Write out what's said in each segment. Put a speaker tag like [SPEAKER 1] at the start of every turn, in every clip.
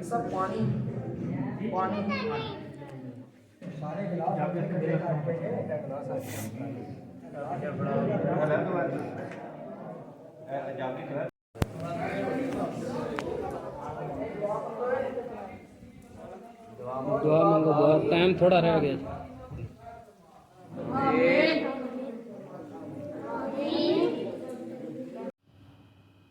[SPEAKER 1] سب پانی پانی
[SPEAKER 2] دعا مانگو، دعا ٹائم تھوڑا رہ گیا.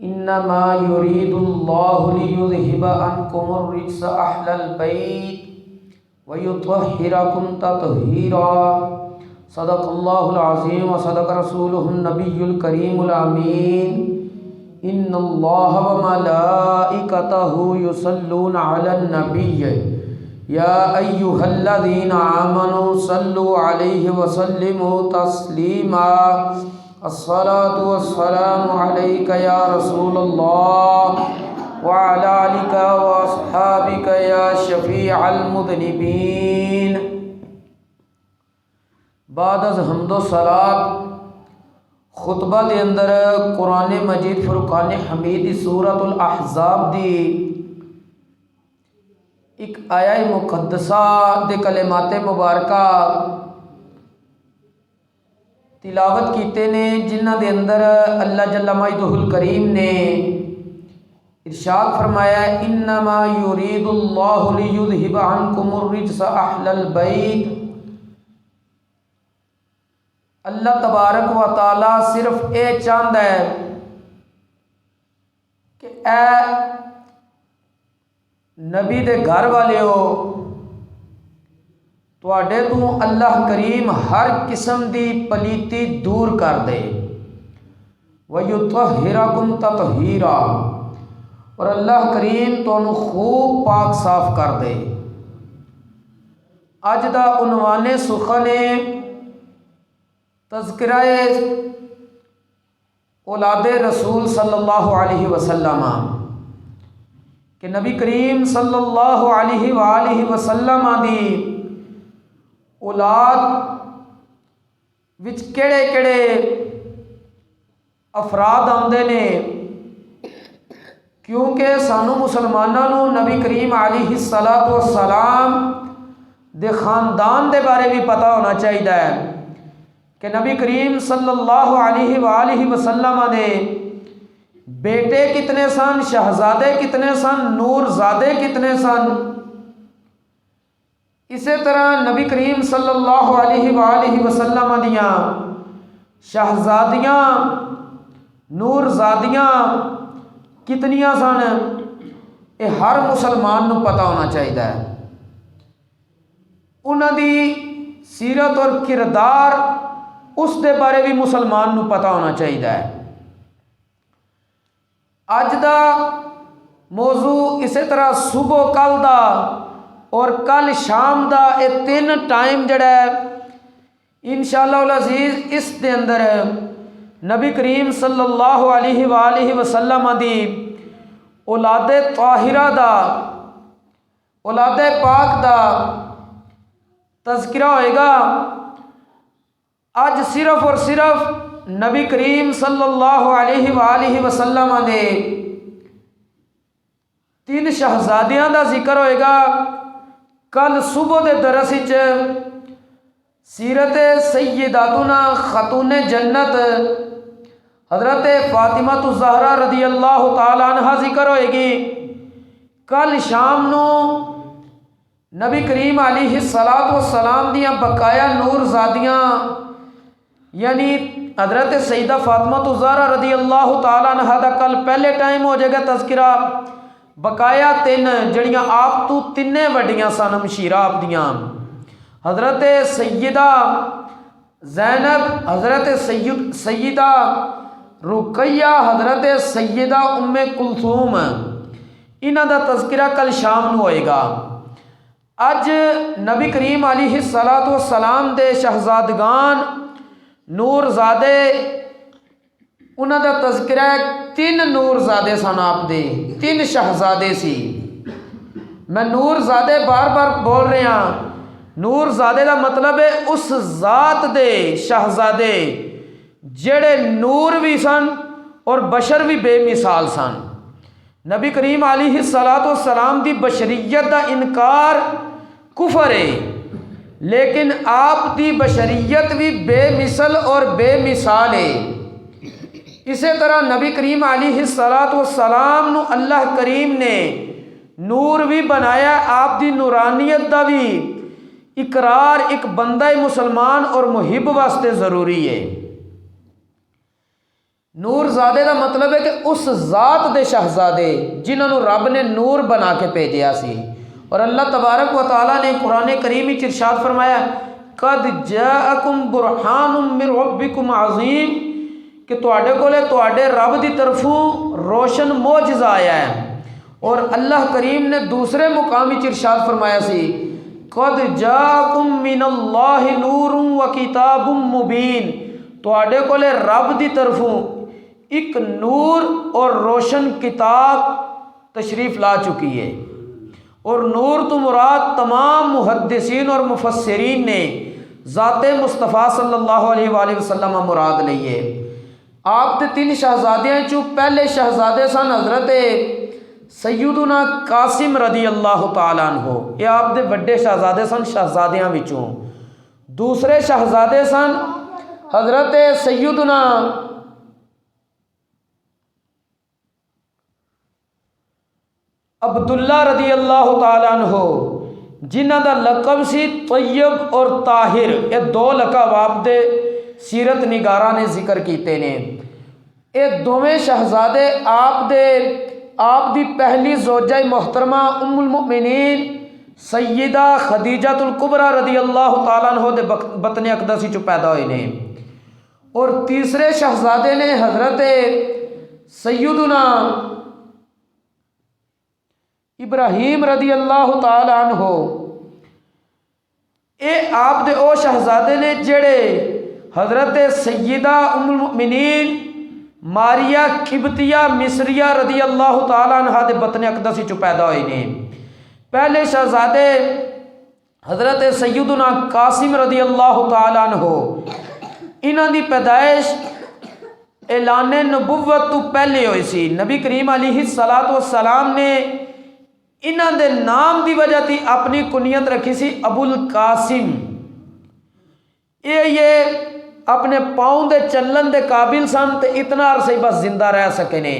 [SPEAKER 1] انما يريد الله ليذهب عنكم الرجس اهل البيت ويطهركم تطهيرا. صدق الله العظيم وصدق رسوله النبي الكريم الامين. ان الله وملائكته يصلون على النبي يا ايها الذين امنوا صلوا عليه وسلموا تسليما. الصلاة والسلام عليك يا رسول الله وعلى آلك وأصحابك يا شفيع المذنبين. بعد از حمد و صلاۃ خطبہ دے اندر قرآن مجید فرقان حمید دی سورۃ الاحزاب دی ایک آیہ مقدسہ دے کلمات مبارکہ تلاوت کیتے نے، جنہ دے اندر اللہ جل مجدہ الکریم نے ارشاد فرمایا انما یرید اللہ لیذہب عنکم الرجس اہل البیت. اللہ تبارک و تعالی صرف اے چاہتا ہے کہ اے نبی دے گھر والے ہو، تواڈے تو اللہ کریم ہر قسم دی پلیتی دور کر دے. وَيُطَهِّرَكُمْ تَطْهِيرًا، اور اللہ کریم تانوں خوب پاک صاف کر دے. اج دا عنوان سخن تذکرہ اولاد رسول صلی اللہ علیہ وسلم، کہ نبی کریم صلی اللہ علیہ وآلہ وسلم دی اولاد وچ کیڑے کیڑے افراد آندے نے، کیونکہ سانو مسلماناں نو نبی کریم علیہ الصلاۃ والسلام دے خاندان دے بارے بھی پتہ ہونا چاہیے کہ نبی کریم صلی اللہ علیہ وآلہ وسلم دے بیٹے کتنے سن، شہزادے کتنے سن، نور زادے کتنے سن. اسی طرح نبی کریم صلی اللہ علیہ وآلہ وسلم دیاں شہزادیاں نور زادیاں کتنیاں سن، یہ ہر مسلمان نو پتہ ہونا چاہیے. انہاں دی سیرت اور کردار اس دے بارے بھی مسلمان نو پتہ ہونا چاہیے. اج دا موضوع اسی طرح صبح کل دا اور کل شام دا یہ 3 ٹائم جڑا ہے انشاءاللہ العزیز اس دے اندر نبی کریم صلی اللہ علیہ وآلہ وسلم دی اولاد طاہرہ دا اولاد پاک دا تذکرہ ہوئے گا. اج صرف اور صرف نبی کریم صلی اللہ علیہ وآلہ وسلم دے 3 شہزادیاں دا ذکر ہوئے گا. کل صبح دے درس وچ سیرت سیداتنا خاتون جنت حضرت فاطمہ الزہرا رضی اللہ تعالی عنہ ذکر ہوئے گی. کل شام نو نبی کریم علیہ الصلاۃ والسلام دیاں بقایا نور زادیاں یعنی حضرت سیدہ فاطمہ الزہرا رضی اللہ تعالی عنہ دا کل پہلے ٹائم ہو جائے گا تذکرہ. بقایا 3 جڑیاں آپ تو 3 وڈیاں سن مشیرہ آپ دیاں، حضرت سیدہ زینب، حضرت سیدہ رقیہ، حضرت سیدہ ام کلثوم. انہاں دا تذکرہ کل شام نو ہوئے گا. اج نبی کریم علیہ الصلاۃ والسلام دے شہزادگان نور زادے انہاں دا تذکرہ 3 نور زادے سن، آپ دے 3 شہزادے سی. میں نور زادے بار بار بول رہے ہاں، نور زادے دا مطلب ہے اس ذات دے شہزادے جڑے نور بھی سن اور بشر بھی بے مثال سن۔ نبی کریم علیہ السلام دی بشریت دا انکار کفر ہے، لیکن آپ دی بشریت بھی بے مثل اور بے مثال ہے۔ اسی طرح نبی کریم علیہ السلام نو اللہ کریم نے نور بھی بنایا، آپ دی نورانیت دا بھی اقرار ایک بندہ مسلمان اور محب واسطے ضروری ہے۔ نور زادے دا مطلب ہے کہ اس ذات دے شہزادے جنہوں نے رب نے نور بنا کے بھیجیا سی، اور اللہ تبارک و تعالیٰ نے قرآن کریم میں ارشاد فرمایا قد جاءکم برہان من ربکم عظیم، کہ تواڈے کولے تواڈے رب دی طرفوں روشن معجزہ آیا ہے۔ اور اللہ کریم نے دوسرے مقام میں ارشاد فرمایا سی قد جاءکم من اللہ نور و کتاب مبین، تواڈے کولے رب دی طرفوں ایک نور اور روشن کتاب تشریف لا چکی ہے۔ اور نور تو مراد تمام محدثین اور مفسرین نے ذات مصطفیٰ صلی اللہ علیہ وآلہ وسلم مراد لئیے۔ آپ دے تین شہزادیاں چوں پہلے شہزادے سن حضرت سیدنا قاسم رضی اللہ تعالیٰ عنہ، یہ آپ دے بڑے شہزادے سن شہزادیاں وچوں۔ دوسرے شہزادے سن حضرت سیدنا عبداللہ رضی اللہ تعالیٰ عنہ، جنہ دا لقب سی طیب اور طاہر، یہ دو لقب آپ دے سیرت نگاراں نے ذکر کیتے نے۔ یہ دوویں شہزادے آپ دی پہلی زوجہ محترمہ ام المؤمنین سیدہ خدیجہ الکبریٰ رضی اللہ تعالیٰ عنہ دے بطن اقدس چ پیدا ہوئے نے۔ اور تیسرے شہزادے نے حضرت سیدنا ابراہیم رضی اللہ تعالی عنہ، اے آپ دے او شہزادے نے جڑے حضرت سیدہ ام المؤمنین ماریہ قبطیہ مصریہ رضی اللہ تعالی عنہ دے بطن اقدس چ پیدا ہوئے نے۔ پہلے شہزادے حضرت سیدنا قاسم رضی اللہ تعالی عنہ، انہاں دی پیدائش اعلان نبوت تو پہلے ہوئی سی۔ نبی کریم علیہ السلام نے انہاں دے نام دی وجہ تھی اپنی کنیت رکھی سی ابو القاسم۔ یہ اپنے پاؤں دے چلن دے قابل سن تے اتنا عرصہ بس زندہ رہ سکے نے،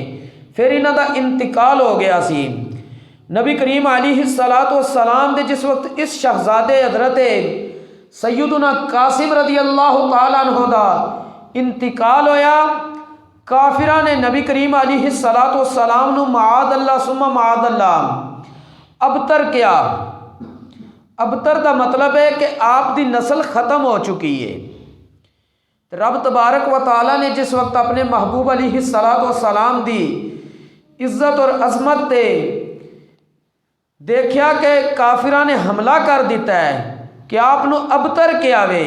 [SPEAKER 1] پھر انہاں دا انتقال ہو گیا سی۔ نبی کریم علیہ السلام دے جس وقت اس شہزادے حضرت سیدنا قاسم رضی اللہ تعالیٰ عنہ دا انتقال ہویا، کافرہ نے نبی کریم علیہ السلام نو معاذ اللہ ثم معاذ اللہ ابتر کیا۔ ابتر دا مطلب ہے کہ آپ دی نسل ختم ہو چکی ہے۔ رب تبارک و تعالیٰ نے جس وقت اپنے محبوب علیہ السلام دی عزت اور عظمت تے دیکھیا کہ کافرہ نے حملہ کر دیتا ہے کہ آپ نو ابتر کیا وے،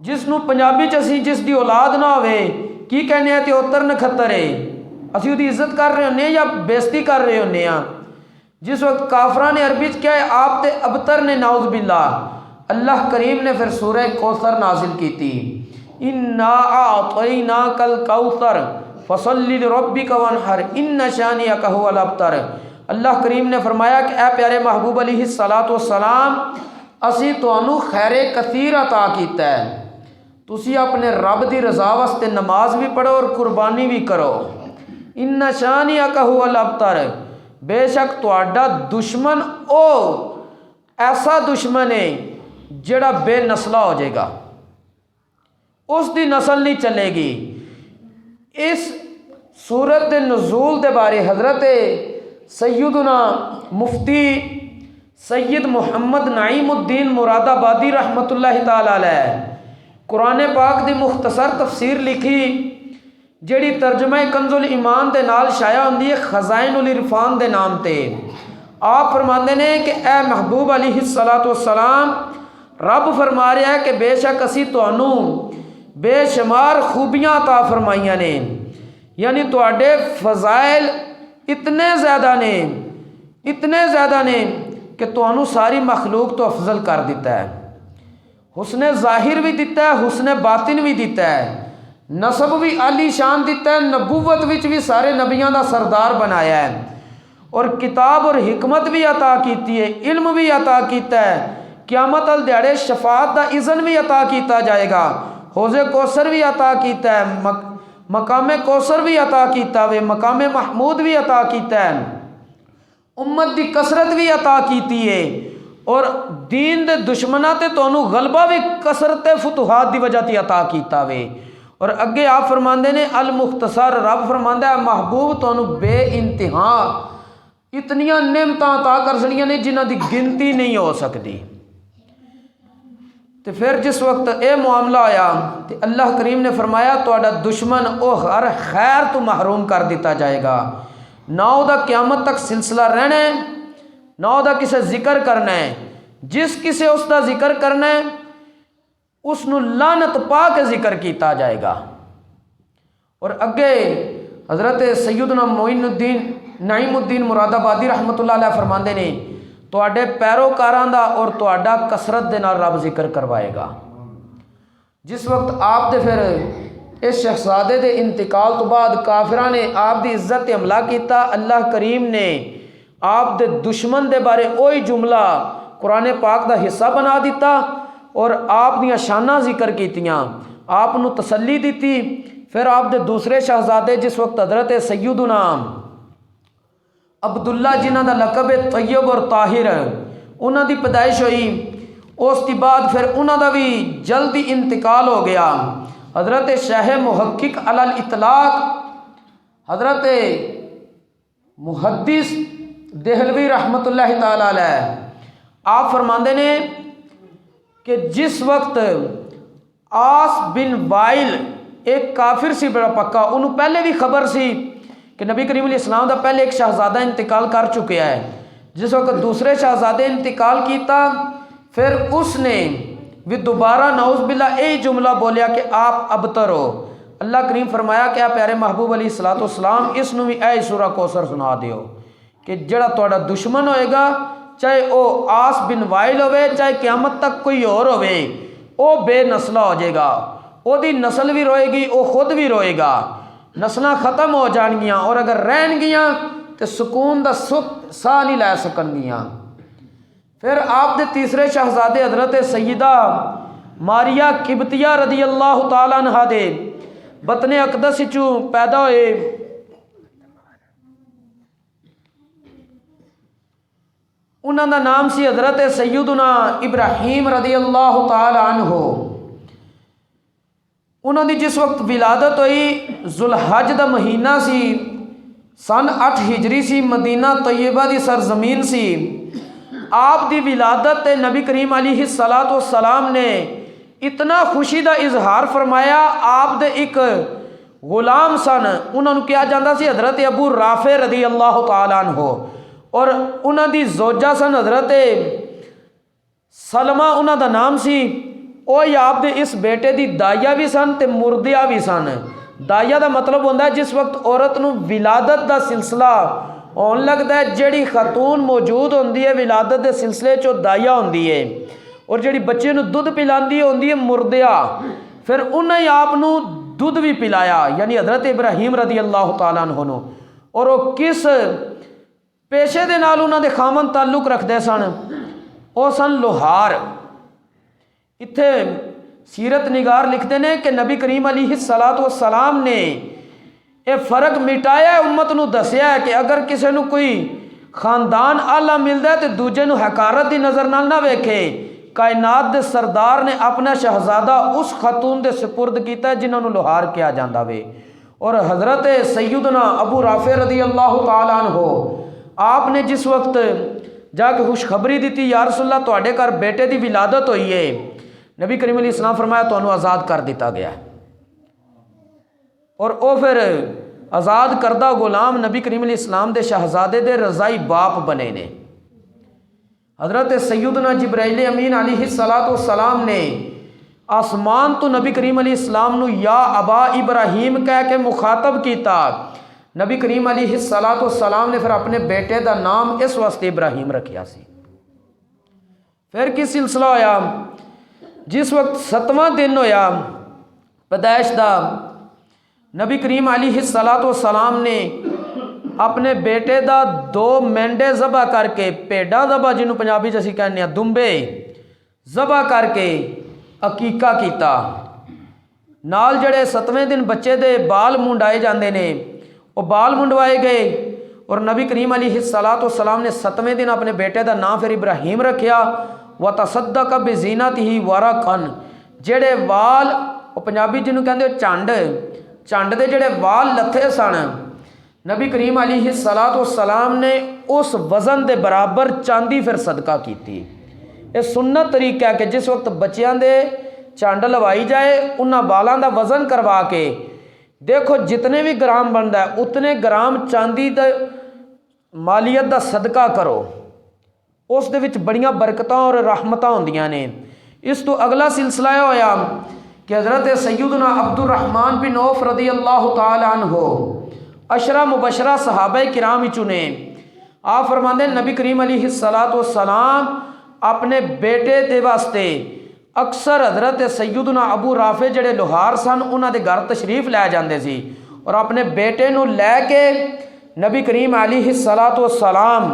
[SPEAKER 1] جس نو پنجابی چسی جس دی اولاد نہ ہوئے کی کہنے ہیں تے اتر نکھتر ہے، اسی وہ دی عزت کر رہے ہونے یا بیزتی کر رہے ہونے ہیں۔ جس وقت کافرہ نے عربی کیا ہے آپ تے ابتر نے، نعوذ باللہ، اللہ کریم نے پھر سورہ کوثر نازل کی تھی، اِنَّا أَعْطَيْنَاكَ الْكَوْثَرَ فَصَلِّ لِرَبِّكَ وَانْحَرْ إِنَّ شَانِئَكَ هُوَ الْأَبْتَرُ۔ اللہ کریم نے فرمایا کہ اے پیارے محبوب علیہ السلام، اسی تانوں خیر کثیر عطا کیتا ہے، تسی اپنے رب دی رضا واسطے نماز بھی پڑھو اور قربانی بھی کرو۔ اِنَّ شَانِئَكَ هُوَ الْأَبْتَرُ، بے شک تہاڈا دشمن او ایسا دشمن ہے جڑا بے نسلہ ہو جائے گا، اس دی نسل نہیں چلے گی۔ اس سورت نزول دے بارے حضرت سیدنا مفتی سید محمد نعیم الدین مراد آبادی رحمۃ اللہ تعالی علیہ قرآن پاک دی مختصر تفسیر لکھی، جیڑی ترجمہ کنز الایمان دے نال شائع ہوندی ہے خزائن العرفان دے نام تے۔ آپ فرماندے نے کہ اے محبوب علیہ السلام، رب فرما رہا ہے کہ بے شک اسی تانوں بے شمار خوبیاں عطا فرمائیاں نے، یعنی تواڈے فضائل اتنے زیادہ نے کہ تانوں ساری مخلوق تو افضل کر دیتا ہے، حسن ظاہر بھی دیتا ہے، حسن باطن بھی دیتا ہے، نسب بھی عالی شان دیتا ہے، نبوت وچ بھی سارے نبیاں دا سردار بنایا ہے، اور کتاب اور حکمت بھی عطا کیتی ہے، علم بھی عطا کیتا ہے، قیامت ال دیہڑے شفاعت دا اذن بھی عطا کیتا جائے گا، حوض کوثر بھی عطا کیتا ہے، مقام کوثر بھی عطا کیتا ہے، مقام محمود بھی عطا کیتا ہے، امت دی کثرت بھی عطا کیتی ہے، اور دین دے دشمناں تے تانوں غلبہ بھی کثرت فتوحات دی وجہ تے عطا کیتا وے۔ اور اگے آپ فرماندے نے المختصر، رب فرماندا ہے محبوب تانوں بے انتہا اتنیاں نعمتاں عطا کر سڑیاں نے جنہاں دی گنتی نہیں ہو سکتی۔ تو پھر جس وقت اے معاملہ آیا تو اللہ کریم نے فرمایا تہاڈا دشمن او ہر خیر تو محروم کر دیتا جائے گا، نہ او دا قیامت تک سلسلہ رہنا ہے، نہ او دا کسے ذکر کرنا ہے، جس کسے اس دا ذکر کرنا ہے اس نو لعنت پا کے ذکر کیتا جائے گا۔ اور اگے حضرت سیدنا معین الدین نعیم الدین مراد آبادی رحمۃ اللہ علیہ فرماندے نے تواڈے پیروکاراں دا اور تواڈا کثرت دے نال رب ذکر کروائے گا۔ جس وقت آپ دے پھر اس شہزادے دے انتقال تو بعد کافراں نے آپ دی عزت تے حملہ کیتا، اللہ کریم نے آپ دے دشمن دے بارے وہی جملہ قرآن پاک دا حصہ بنا دیتا اور آپ دیاں شاناں ذکر کیتیاں، آپ نو تسلی دیتی۔ پھر آپ دے دوسرے شہزادے جس وقت حضرت سیدنا عبداللہ جنہاں دا لقب ہے طیب اور طاہر، انہاں دی پیدائش ہوئی، اس کے بعد پھر انہاں دا بھی جلدی انتقال ہو گیا۔ حضرت شیخ محقق علی الاطلاق حضرت محدث دہلوی رحمۃ اللہ تعالی علیہ آپ فرماندے نے کہ جس وقت آس بن وائل ایک کافر سی بڑا پکا، انہوں پہلے بھی خبر سی کہ نبی کریم علیہ السلام دا پہلے ایک شہزادہ انتقال کر چکے ہے، جس وقت دوسرے شہزادے انتقال کیتا پھر اس نے بھی دوبارہ نعوذ باللہ اے جملہ بولیا کہ آپ ابتر ہو۔ اللہ کریم فرمایا کہ آپ پیارے محبوب علیہ السلام اس نو بھی اے سورہ کوثر سنا دیو کہ جڑا تہاڈا دشمن ہوئے گا، چاہے او آس بن وائل ہوئے چاہے قیامت تک کوئی اور ہوئے، او بے نسلہ ہو جائے گا، او دی نسل بھی روئے گی، او خود بھی روئے گا، نسلاں ختم ہو جان گیاں، اور اگر رہن گیاں تو سکون دا ساہ نہیں لے سکن گیاں۔ پھر آپ دے تیسرے شہزادے حضرت سیدہ ماریہ قبطیہ رضی اللہ تعالیٰ عنہ دے بطن اقدس چوں پیدا ہوئے، انہاں دا نام سی حضرت سیدنا ابراہیم رضی اللہ تعالی عنہ۔ انہاں دی جس وقت ولادت ہوئی ذوالحج دا مہینہ سی، سن 8 ہجری سی، مدینہ طیبہ دی سرزمین سی۔ آپ دی ولادت تے نبی کریم علیہ السلام نے اتنا خوشی دا اظہار فرمایا، آپ دے ایک غلام سن، انہوں نے کیا جاندہ سی حضرت ابو رافع رضی اللہ تعالیٰ عنہ، اور انہوں دی زوجہ سن حضرت سلمہ انہوں دا نام سی، اوہی آپ دے اس بیٹے دی دائیا بھی سن تے مردیا بھی سن۔ دائیا دا مطلب ہوندہ ہے جس وقت عورت نو ولادت دا سلسلہ ہون لگتا ہے، جیڑی خاتون موجود ہوندی ہے ولادت دے سلسلے چو دائیا ہوندی ہے، اور جیڑی بچے نو دودھ پلاندی ہوندی ہے مردیا، پھر انہیں آپ نو دودھ بھی پلایا، یعنی حضرت ابراہیم رضی اللہ تعالیٰ عنہ نو، اور وہ کس پیشے دے نال انہاں دے خامن تعلق رکھ دے سن، او سن لوہار۔ اتھے سیرت نگار لکھتے ہیں کہ نبی کریم علیہ السلام نے یہ فرق مٹایا ہے، امت نو دسیا ہے کہ اگر کسی نو کوئی خاندان آلہ ملتا ہے تو دوجے نو حقارت دی نظر نال نہ ویکھے۔ کائنات دے سردار نے اپنا شہزادہ اس خاتون دے سپرد کیتا ہے جنہوں نے لوہار کیا جاندہ وے۔ اور حضرت سیدنا ابو رافع رضی اللہ تعالیٰ عنہ آپ نے جس وقت جا کے خوشخبری دیتی یا رسول اللہ تواڈے گھر بیٹے دی ولادت ہوئی ہے، نبی کریم علیہ السلام فرمایا تو انہوں آزاد کر دیتا گیا ہے، اور او پھر آزاد کردہ غلام نبی کریم علیہ السلام دے شہزادے دے رضائی باپ بنے نے۔ حضرت سیدنا جبرائیل امین علیہ السلام نے آسمان تو نبی کریم علیہ السلام نو یا ابا ابراہیم کہہ کے مخاطب کیتا۔ نبی کریم علیہ السلام نے پھر اپنے بیٹے دا نام اس واسطے ابراہیم رکھیا سی۔ پھر کی سلسلہ ہویا، جس وقت 7واں دن ہویا پیدائش دا، نبی کریم علیہ السلام نے اپنے بیٹے دا 2 مینڈے ذبح کر کے، پیڈا ذبح جنہوں پنجابی جیسی کہنے ہیں دمبے ذبح کر کے عقیقہ کیتا۔ نال جڑے 7ویں دن بچے دے بال منڈائے جاندے نے، وہ بال منڈوائے گئے، اور نبی کریم علیہ السلام نے 7ویں دن اپنے بیٹے دا نام پھر ابراہیم رکھیا۔ وَتَصَدَّقَ بِزِینَتِهِ وَرَقًا، جڑے وال وہ پنجابی جنہوں کہندے چنڈ دے جڑے وال لتھے سن، نبی کریم علیہ السلام نے اس وزن دے برابر چاندی پھر صدقہ کیتی۔ یہ سنت طریقہ ہے کہ جس وقت بچیاں دے چانڈ لوائی جائے، انہاں بالاں دا وزن کروا کے دیکھو جتنے بھی گرام بنتا ہے اتنے گرام چاندی دا مالیت دا صدقہ کرو، اس دے وچ بڑیاں برکتاں اور رحمتاں ہوندیاں نے۔ اس تو اگلا سلسلہ یہ ہویا کہ حضرت سیدنا عبد الرحمن بن عوف رضی اللہ تعالی عنہ عشرہ مبشرہ صحابہ کرام چنے، آپ فرماندے نبی کریم علیہ السلام اپنے بیٹے دے واسطے اکثر حضرت سیدنا ابو رافع جڑے لوہار سن انہاں دے گھر تشریف لے جاندے سی، اور اپنے بیٹے نو لے کے نبی کریم علیہ السلام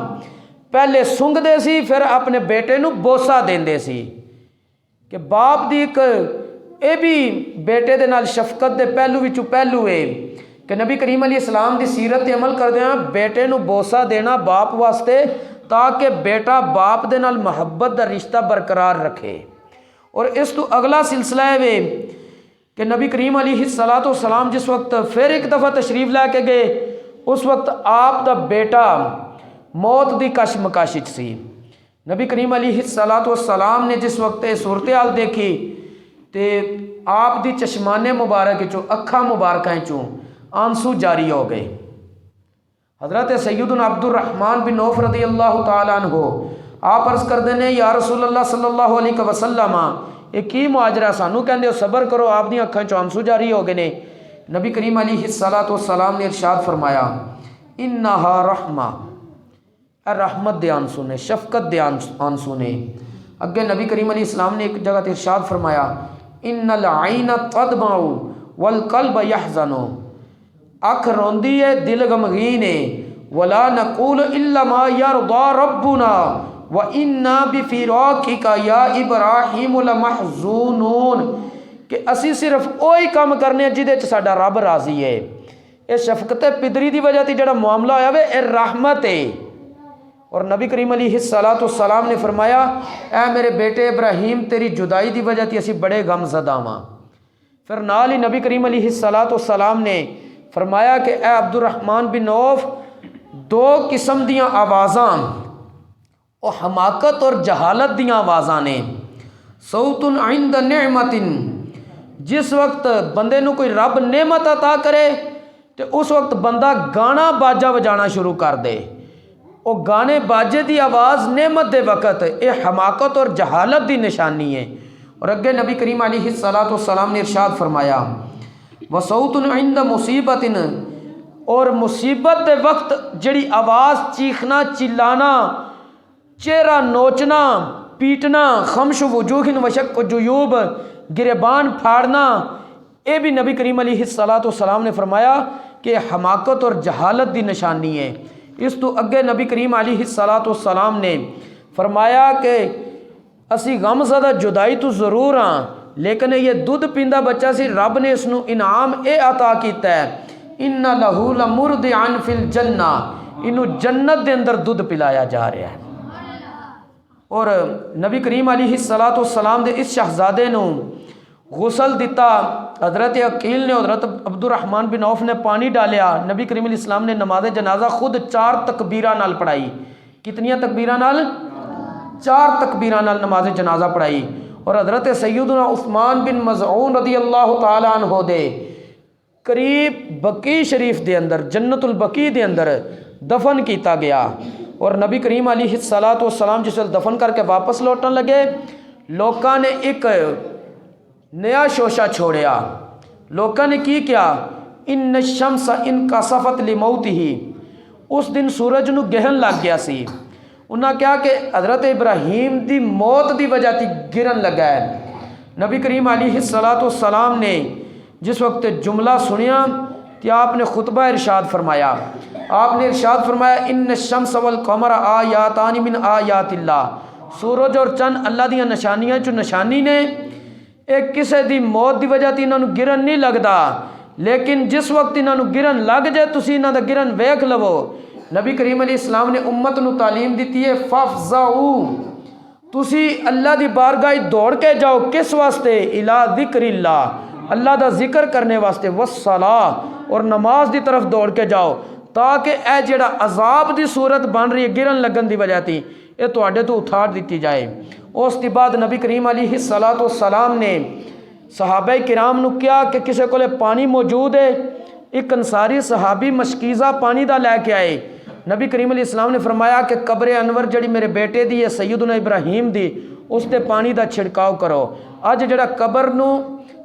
[SPEAKER 1] پہلے سنگ دے سی، پھر اپنے بیٹے نو بوسا دیندے سی کہ باپ دی ایک اے بھی بیٹے دے نال شفقت دے پہلو وچوں پہلو ہے کہ نبی کریم علیہ السلام دی سیرت تے عمل کردے ہیں بیٹے نو بوسا دینا باپ واسطے، تاکہ بیٹا باپ دے نال محبت دا رشتہ برقرار رکھے۔ اور اس تو اگلا سلسلہ ہے کہ نبی کریم علیہ السلام جس وقت پھر ایک دفعہ تشریف لے کے گئے، اس وقت آپ دا بیٹا موت دی کشمکش وچ سی۔ نبی کریم علیہ السلام نے جس وقت صورتحال دیکھی تے آپ دی چشمانے مبارک چوں اکھاں مبارکاں چوں آنسو جاری ہو گئے۔ حضرت سیدنا عبد الرحمن بن عوف رضی اللہ تعالی عنہ آپ عرض کر دینے یا رسول اللہ صلی اللہ علیہ وسلم یہ کی معاجرہ، سانو کہندے ہو صبر کرو، آپ دی اکھاں چوں آنسو جاری ہو گئے نے۔ نبی کریم علیہ السلام نے ارشاد فرمایا انہا رحمہ، رحمت دے آنسو نے، شفقت دے آنسو نے۔ اگے نبی کریم علیہ السلام نے ایک جگہ تے ارشاد فرمایا ان العین تدمع والقلب یحزن، اکھ روندی ہے دل غمگین ہے، ولا نقول الا ما یرضی ربنا وانا بفراقک یا ابراہیم لمحزونون، کہ اسی صرف وہی کام کرنے ہیں جہدے چ ساڈا رب راضی ہے۔ یہ شفقت پدری دی وجہ تے جڑا معاملہ ہویا وے اے رحمت ہے۔ اور نبی کریم علیہ السلام نے فرمایا اے میرے بیٹے ابراہیم تیری جدائی دی وجہ تے اسی بڑے غم زدہ ہاں۔ پھر نال ہی نبی کریم علیہ السلام نے فرمایا کہ اے عبد الرحمن بن عوف 2 قسم دیاں آوازاں او حماقت اور جہالت دیاں آوازاں نے۔ صوت عند نعمت، جس وقت بندے نو کوئی رب نعمت عطا کرے تے اس وقت بندہ گانا باجا بجانا شروع کر دے، او گانے باجے دی آواز نعمت دے وقت، اے حماقت اور جہالت دی نشانی ہے۔ اور اگے نبی کریم علیہ السلام نے ارشاد فرمایا وصوت عند مصیبت، اور مصیبت دے وقت جڑی آواز چیخنا چلانا، چہرہ نوچنا پیٹنا، خمش وجوہ وشق جیوب، گریبان پھاڑنا، اے بھی نبی کریم علیہ السلام نے فرمایا کہ حماقت اور جہالت دی نشانی ہے۔ اس تو اگے نبی کریم علیہ السلام نے فرمایا کہ اسی غم زدہ جدائی تو ضرور ہاں، لیکن یہ دودھ پیندا بچہ سی رب نے اس نو انعام اے عطا کیتا ہے ان لہو لمرضعا فی الجنہ، انو جنت دے اندر دودھ پلایا جا رہا ہے۔ اور نبی کریم علیہ السلام دے اس شہزادے نو غسل دیتا، حضرت عقیل نے حضرت عبد الرحمن بن عوف نے پانی ڈالیا، نبی کریم علیہ السلام نے نماز جنازہ خود 4 تکبیرہ نال پڑھائی۔ کتنیاں تکبیرہ نال؟ 4 تکبیرہ نال نماز جنازہ پڑھائی۔ اور حضرت سیدنا عثمان بن مظعون رضی اللہ تعالی عنہ دے قریب بقی شریف دے اندر، جنت البقی دے اندر دفن کیتا گیا۔ اور نبی کریم علیہ السلام جس وقت دفن کر کے واپس لوٹن لگے، لوکاں نے ایک نیا شوشہ چھوڑیا۔ لوکاں نے کی کیا؟ ان الشمس انکسفت لموتہ، اس دن سورج نو گہن لگ گیا سی، انہاں کیا کہ حضرت ابراہیم دی موت دی وجہ تی گرن لگا ہے۔ نبی کریم علیہ الصلوۃ والسلام نے جس وقت جملہ سنیا کہ آپ نے خطبہ ارشاد فرمایا، آپ نے ارشاد فرمایا ان الشمس والقمر آیاتان من آیات اللہ، سورج اور چند اللہ دیاں نشانیاں چو نشانی نے، ایک کسے دی موت دی وجہ تی انہاں نو گرن نہیں لگدا، لیکن جس وقت انہاں نو گرن لگ جائے تسی انہاں دا گرن ویکھ لو۔ نبی کریم علیہ السلام نے امت نو تعلیم دیتی ہے فافزعو، تسی اللہ دی بارگاہ دوڑ کے جاؤ، کس واسطے؟ الی ذکر اللہ، اللہ دا ذکر کرنے واسطے، والصلاۃ، اور نماز دی طرف دوڑ کے جاؤ، تاکہ اے جڑا عذاب دی صورت بن رہی ہے گرن لگن دی وجہ تی اے تواڈے تو اٹھاڑ دیتی جائے۔ اس کے بعد نبی کریم علیہ الصلوۃ والسلام نے صحابہ کرام نو کیا کہ کسے کولے پانی موجود ہے، ایک انصاری صحابی مشکیزہ پانی دا لے کے آئے، نبی کریم علیہ السلام نے فرمایا کہ قبر انور جڑی میرے بیٹے دی ہے سیدنا ابراہیم دی، اس تے پانی دا چھڑکاؤ کرو۔ اج جڑا قبر نو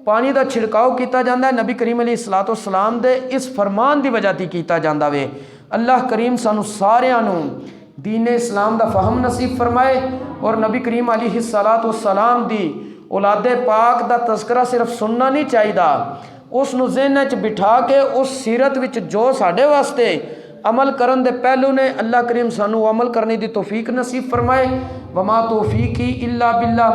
[SPEAKER 1] پانی دا چھڑکاؤ کیتا جاندہ ہے نبی کریم علیہ الصلوۃ والسلام دے اس فرمان دی وجہ تی کیتا جاندہ وے۔ اللہ کریم سانو ساریاں نو دین اسلام دا فہم نصیب فرمائے، اور نبی کریم علیہ الصلوۃ والسلام دی اولاد پاک دا تذکرہ صرف سننا نہیں چاہیدا، اس نو ذہن وچ بٹھا کے اس سیرت وچ جو ساڈے واسطے عمل کرن دے پہلو نے، اللہ کریم سانو عمل کرنے دی توفیق نصیب فرمائے۔ وما توفیقی الا باللہ۔